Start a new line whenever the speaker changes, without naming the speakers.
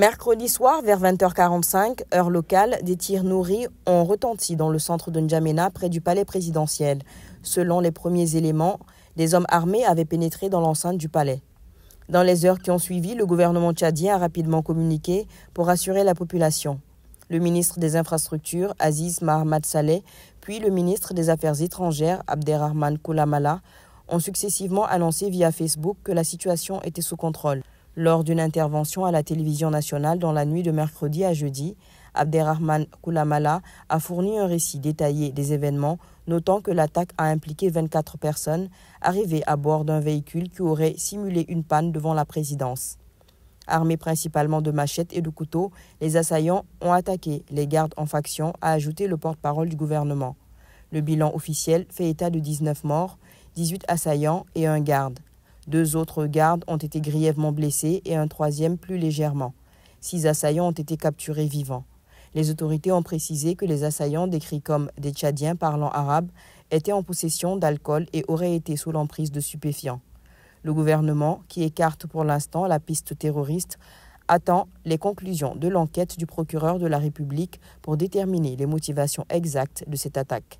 Mercredi soir, vers 20h45, heure locale, des tirs nourris ont retenti dans le centre de N'Djamena, près du palais présidentiel. Selon les premiers éléments, des hommes armés avaient pénétré dans l'enceinte du palais. Dans les heures qui ont suivi, le gouvernement tchadien a rapidement communiqué pour rassurer la population. Le ministre des Infrastructures, Aziz Mahamat Saleh, puis le ministre des Affaires étrangères, Abderrahmane Koulamala, ont successivement annoncé via Facebook que la situation était sous contrôle. Lors d'une intervention à la télévision nationale dans la nuit de mercredi à jeudi, Abderrahmane Koulamala a fourni un récit détaillé des événements, notant que l'attaque a impliqué 24 personnes arrivées à bord d'un véhicule qui aurait simulé une panne devant la présidence. Armés principalement de machettes et de couteaux, les assaillants ont attaqué les gardes en faction, a ajouté le porte-parole du gouvernement. Le bilan officiel fait état de 19 morts, 18 assaillants et un garde. 2 autres gardes ont été grièvement blessés et un troisième plus légèrement. 6 assaillants ont été capturés vivants. Les autorités ont précisé que les assaillants, décrits comme des Tchadiens parlant arabe, étaient en possession d'alcool et auraient été sous l'emprise de stupéfiants. Le gouvernement, qui écarte pour l'instant la piste terroriste, attend les conclusions de l'enquête du procureur de la République pour déterminer les motivations exactes de cette attaque.